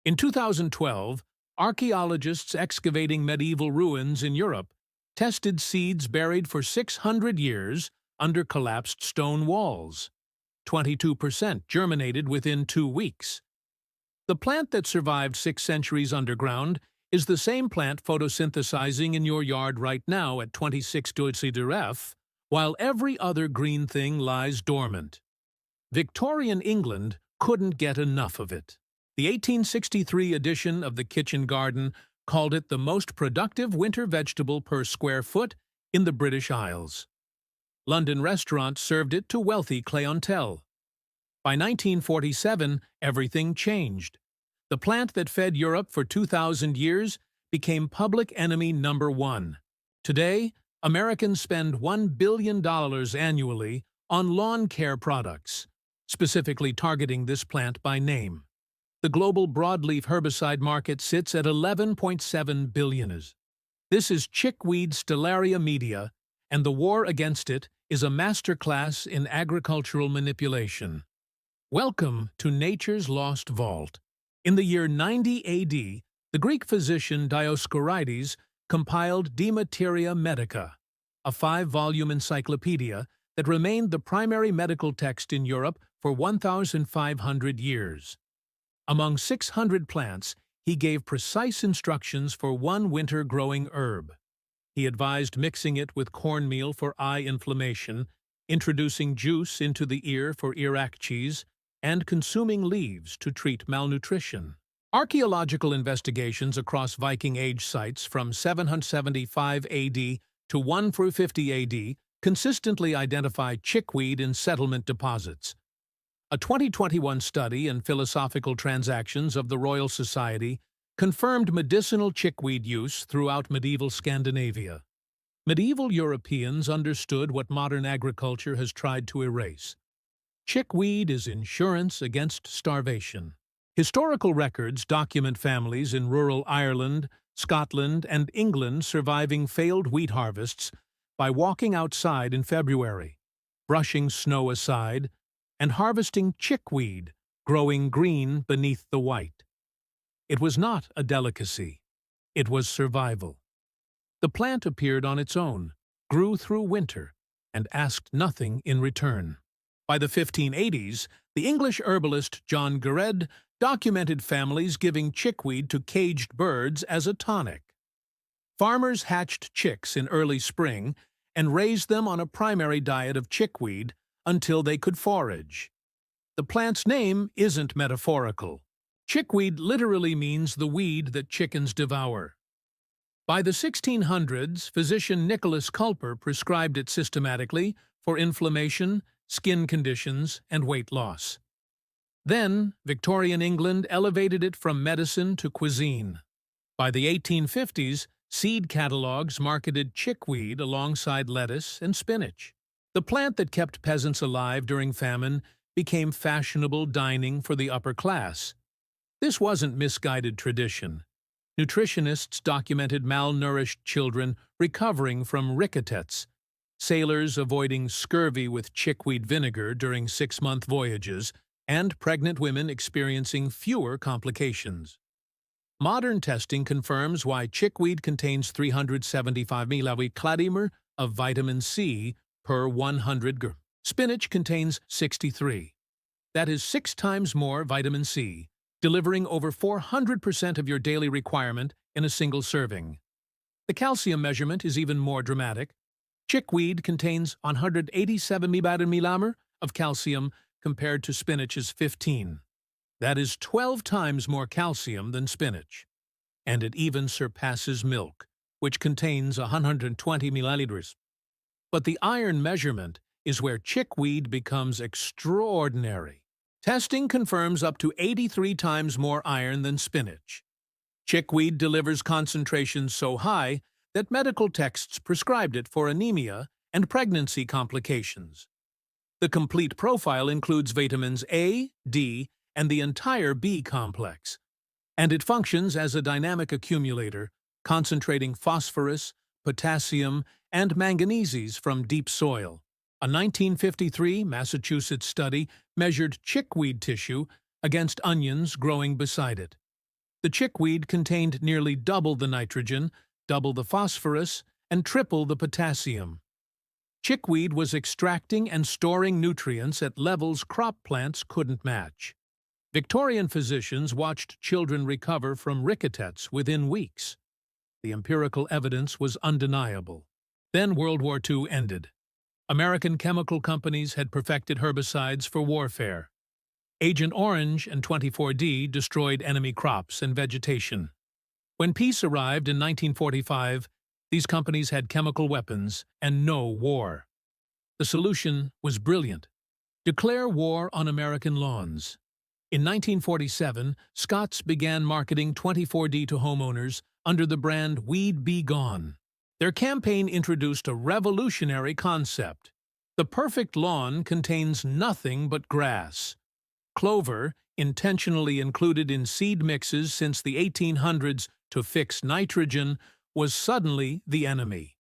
In 2012, archaeologists excavating medieval ruins in Europe tested seeds buried for 600 years under collapsed stone walls. 22% germinated within 2 weeks. The plant that survived 6 centuries underground is the same plant photosynthesizing in your yard right now at 26 degrees F, while every other green thing lies dormant. Victorian England couldn't get enough of it. The 1863 edition of the Kitchen Garden called it the most productive winter vegetable per square foot in the British Isles. London restaurants served it to wealthy clientele. By 1947, everything changed. The plant that fed Europe for 2,000 years became public enemy number 1. Today, Americans spend $1 billion annually on lawn care products, specifically targeting this plant by name. The global broadleaf herbicide market sits at $11.7 billion. This is chickweed Stellaria media, and the war against it is a masterclass in agricultural manipulation. Welcome to Nature's Lost Vault. In the year 90 AD, the Greek physician Dioscorides compiled De Materia Medica, a 5-volume encyclopedia that remained the primary medical text in Europe for 1,500 years. Among 600 plants, he gave precise instructions for one winter-growing herb. He advised mixing it with cornmeal for eye inflammation, introducing juice into the ear for earache, and consuming leaves to treat malnutrition. Archaeological investigations across Viking Age sites from 775 AD to 150 AD consistently identify chickweed in settlement deposits. A 2021 study in Philosophical Transactions of the Royal Society confirmed medicinal chickweed use throughout medieval Scandinavia. Medieval Europeans understood what modern agriculture has tried to erase. Chickweed is insurance against starvation. Historical records document families in rural Ireland, Scotland, and England surviving failed wheat harvests by walking outside in February, brushing snow aside, and harvesting chickweed, growing green beneath the white. It was not a delicacy. It was survival. The plant appeared on its own, grew through winter, and asked nothing in return. By the 1580s, the English herbalist John Gardé documented families giving chickweed to caged birds as a tonic. Farmers hatched chicks in early spring and raised them on a primary diet of chickweed until they could forage. The plant's name isn't metaphorical. Chickweed literally means the weed that chickens devour. By the 1600s, physician Nicholas Culper prescribed it systematically for inflammation, skin conditions, and weight loss. Then, Victorian England elevated it from medicine to cuisine. By the 1850s, seed catalogs marketed chickweed alongside lettuce and spinach. The plant that kept peasants alive during famine became fashionable dining for the upper class. This wasn't misguided tradition. Nutritionists documented malnourished children recovering from rickets, sailors avoiding scurvy with chickweed vinegar during 6-month voyages, and pregnant women experiencing fewer complications. Modern testing confirms why chickweed contains 375 mg of vitamin C per 100 g. Spinach contains 63. That is 6 times more vitamin C, delivering over 400% of your daily requirement in a single serving. The calcium measurement is even more dramatic. Chickweed contains 187 mg of calcium compared to spinach's 15. That is 12 times more calcium than spinach. And it even surpasses milk, which contains 120 milliliters. But the iron measurement is where chickweed becomes extraordinary. Testing confirms up to 83 times more iron than spinach. Chickweed delivers concentrations so high that medical texts prescribed it for anemia and pregnancy complications. The complete profile includes vitamins A, D, and the entire B complex, and it functions as a dynamic accumulator, concentrating phosphorus, potassium, and manganeses from deep soil. A 1953 Massachusetts study measured chickweed tissue against onions growing beside it. The chickweed contained nearly double the nitrogen, double the phosphorus, and triple the potassium. Chickweed was extracting and storing nutrients at levels crop plants couldn't match. Victorian physicians watched children recover from rickets within weeks. The empirical evidence was undeniable. Then World War II ended. American chemical companies had perfected herbicides for warfare. Agent Orange and 24D destroyed enemy crops and vegetation. When peace arrived in 1945, these companies had chemical weapons and no war. The solution was brilliant. Declare war on American lawns. In 1947, Scots began marketing 24D to homeowners under the brand Weed Be Gone. Their campaign introduced a revolutionary concept. The perfect lawn contains nothing but grass. Clover, intentionally included in seed mixes since the 1800s to fix nitrogen, was suddenly the enemy.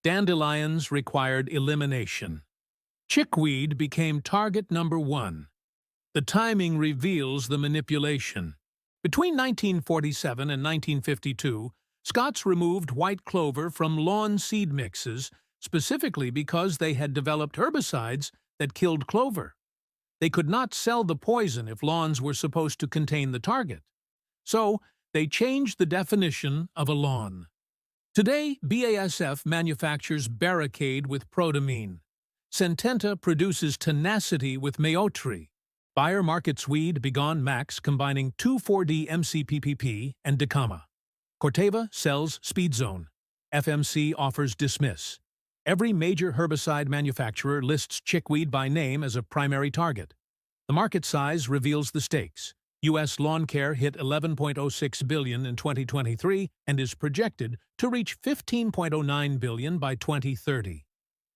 Dandelions required elimination. Chickweed became target number one. The timing reveals the manipulation. Between 1947 and 1952, Scots removed white clover from lawn seed mixes specifically because they had developed herbicides that killed clover. They could not sell the poison if lawns were supposed to contain the target. So, they changed the definition of a lawn. Today, BASF manufactures Barricade with protamine. Syngenta produces Tenacity with Maotri. Bayer markets Weed Begone Max combining 2,4-D MCPPP and Dicama. Corteva sells Speedzone. FMC offers Dismiss. Every major herbicide manufacturer lists chickweed by name as a primary target. The market size reveals the stakes. U.S. lawn care hit $11.06 billion in 2023 and is projected to reach $15.09 billion by 2030.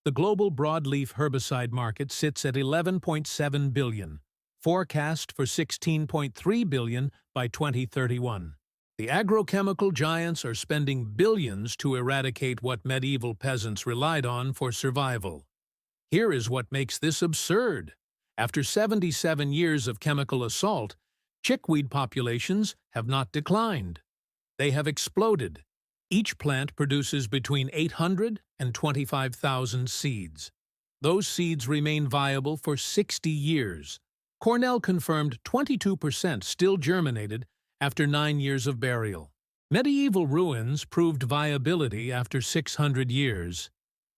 The global broadleaf herbicide market sits at $11.7 billion, forecast for $16.3 billion by 2031. The agrochemical giants are spending billions to eradicate what medieval peasants relied on for survival. Here is what makes this absurd. After 77 years of chemical assault, chickweed populations have not declined. They have exploded. Each plant produces between 800 and 25,000 seeds. Those seeds remain viable for 60 years. Cornell confirmed 22% still germinated after 9 years of burial. Medieval ruins proved viability after 600 years.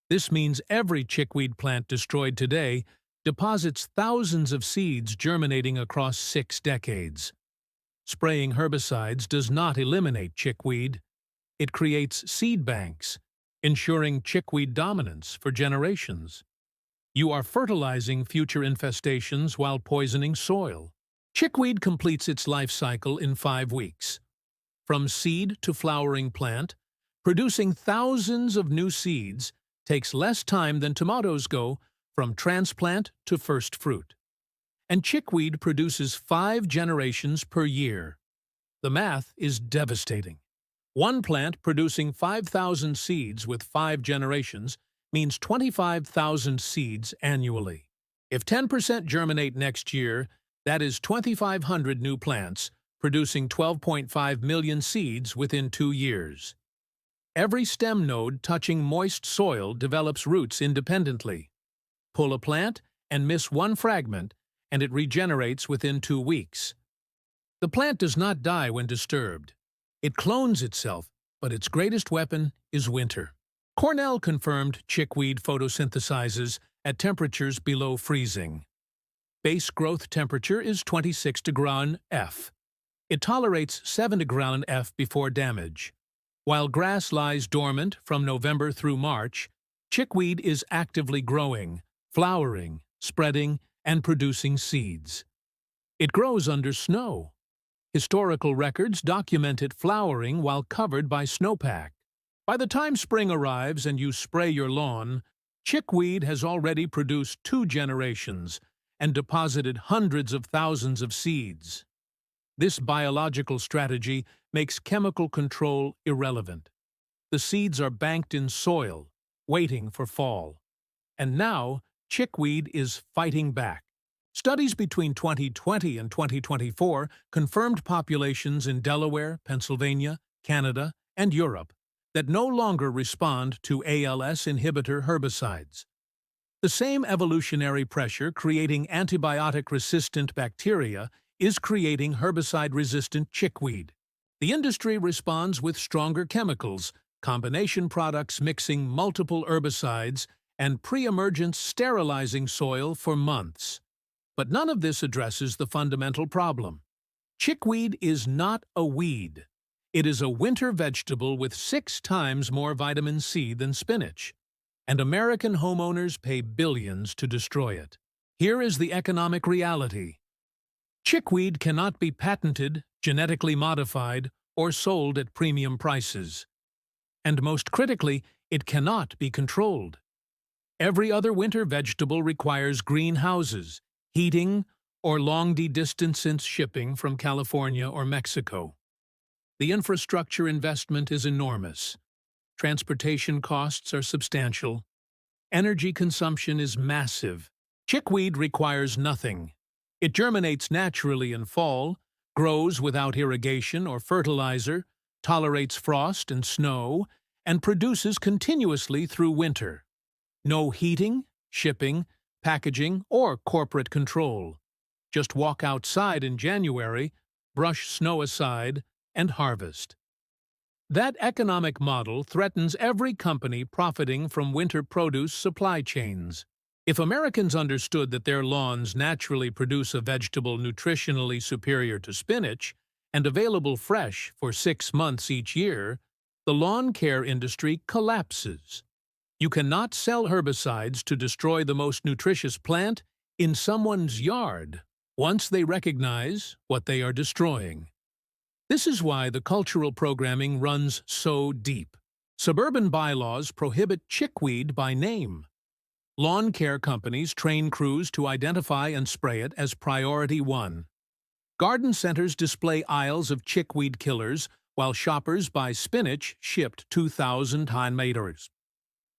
This means every chickweed plant destroyed today deposits thousands of seeds germinating across 6 decades. Spraying herbicides does not eliminate chickweed. It creates seed banks, ensuring chickweed dominance for generations. You are fertilizing future infestations while poisoning soil. Chickweed completes its life cycle in 5 weeks. From seed to flowering plant, producing thousands of new seeds takes less time than tomatoes go from transplant to first fruit. And chickweed produces 5 generations per year. The math is devastating. One plant producing 5,000 seeds with 5 generations means 25,000 seeds annually. If 10% germinate next year, that is 2,500 new plants, producing 12.5 million seeds within 2 years. Every stem node touching moist soil develops roots independently. Pull a plant and miss one fragment, and it regenerates within 2 weeks. The plant does not die when disturbed. It clones itself, but its greatest weapon is winter. Cornell confirmed chickweed photosynthesizes at temperatures below freezing. Base growth temperature is 26 degrees F. It tolerates 7 degrees F before damage. While grass lies dormant from November through March, chickweed is actively growing, flowering, spreading, and producing seeds. It grows under snow. Historical records document it flowering while covered by snowpack. By the time spring arrives and you spray your lawn, chickweed has already produced 2 generations and deposited hundreds of thousands of seeds. This biological strategy makes chemical control irrelevant. The seeds are banked in soil, waiting for fall. And now, chickweed is fighting back. Studies between 2020 and 2024 confirmed populations in Delaware, Pennsylvania, Canada, and Europe that no longer respond to ALS inhibitor herbicides. The same evolutionary pressure creating antibiotic-resistant bacteria is creating herbicide-resistant chickweed. The industry responds with stronger chemicals, combination products mixing multiple herbicides, and pre-emergence sterilizing soil for months. But none of this addresses the fundamental problem. Chickweed is not a weed. It is a winter vegetable with 6 times more vitamin C than spinach, and American homeowners pay billions to destroy it. Here is the economic reality. Chickweed cannot be patented, genetically modified, or sold at premium prices. And most critically, it cannot be controlled. Every other winter vegetable requires greenhouses, heating, or long-distance shipping from California or Mexico. The infrastructure investment is enormous. Transportation costs are substantial. Energy consumption is massive. Chickweed requires nothing. It germinates naturally in fall, grows without irrigation or fertilizer, tolerates frost and snow, and produces continuously through winter. No heating, shipping, packaging, or corporate control. Just walk outside in January, brush snow aside, and harvest. That economic model threatens every company profiting from winter produce supply chains. If Americans understood that their lawns naturally produce a vegetable nutritionally superior to spinach and available fresh for 6 months each year, the lawn care industry collapses. You cannot sell herbicides to destroy the most nutritious plant in someone's yard once they recognize what they are destroying. This is why the cultural programming runs so deep. Suburban bylaws prohibit chickweed by name. Lawn care companies train crews to identify and spray it as priority 1. Garden centers display aisles of chickweed killers while shoppers buy spinach shipped 2,000 kilometers.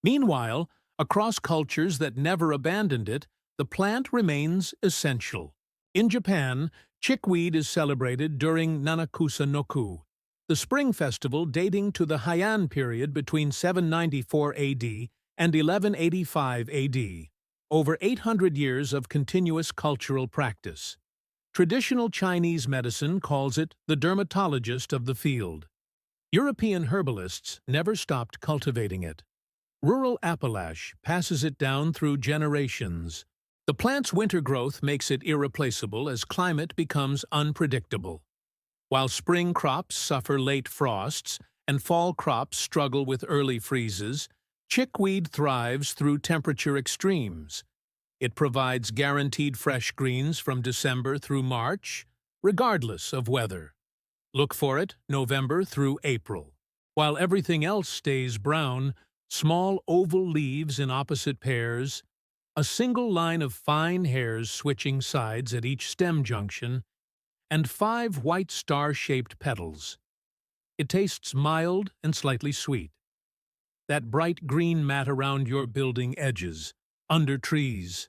Meanwhile, across cultures that never abandoned it, the plant remains essential. In Japan, chickweed is celebrated during Nanakusa-no-ku, the spring festival dating to the Heian period between 794 AD and 1185 AD, over 800 years of continuous cultural practice. Traditional Chinese medicine calls it the dermatologist of the field. European herbalists never stopped cultivating it. Rural Appalachia passes it down through generations. The plant's winter growth makes it irreplaceable as climate becomes unpredictable. While spring crops suffer late frosts and fall crops struggle with early freezes, chickweed thrives through temperature extremes. It provides guaranteed fresh greens from December through March, regardless of weather. Look for it November through April. While everything else stays brown, small oval leaves in opposite pairs, a single line of fine hairs switching sides at each stem junction, and 5 white star-shaped petals. It tastes mild and slightly sweet. That bright green mat around your building edges, under trees.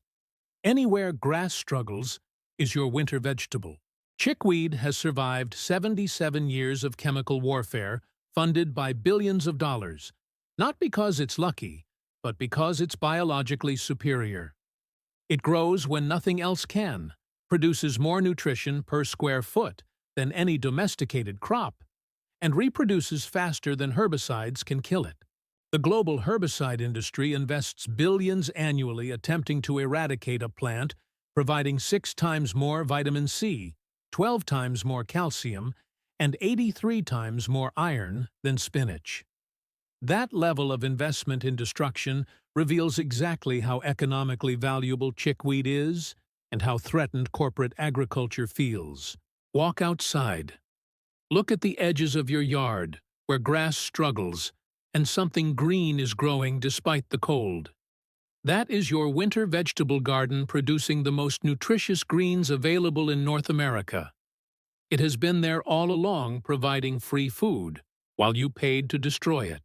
Anywhere grass struggles is your winter vegetable. Chickweed has survived 77 years of chemical warfare funded by billions of dollars, not because it's lucky, but because it's biologically superior. It grows when nothing else can, produces more nutrition per square foot than any domesticated crop, and reproduces faster than herbicides can kill it. The global herbicide industry invests billions annually attempting to eradicate a plant, providing 6 times more vitamin C, 12 times more calcium, and 83 times more iron than spinach. That level of investment in destruction reveals exactly how economically valuable chickweed is and how threatened corporate agriculture feels. Walk outside. Look at the edges of your yard, where grass struggles, and something green is growing despite the cold. That is your winter vegetable garden producing the most nutritious greens available in North America. It has been there all along providing free food, while you paid to destroy it.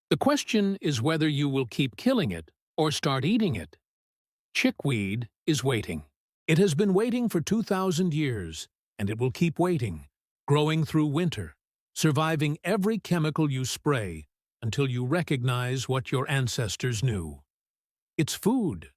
The question is whether you will keep killing it or start eating it. Chickweed is waiting. It has been waiting for 2,000 years, and it will keep waiting, growing through winter, surviving every chemical you spray until you recognize what your ancestors knew. It's food,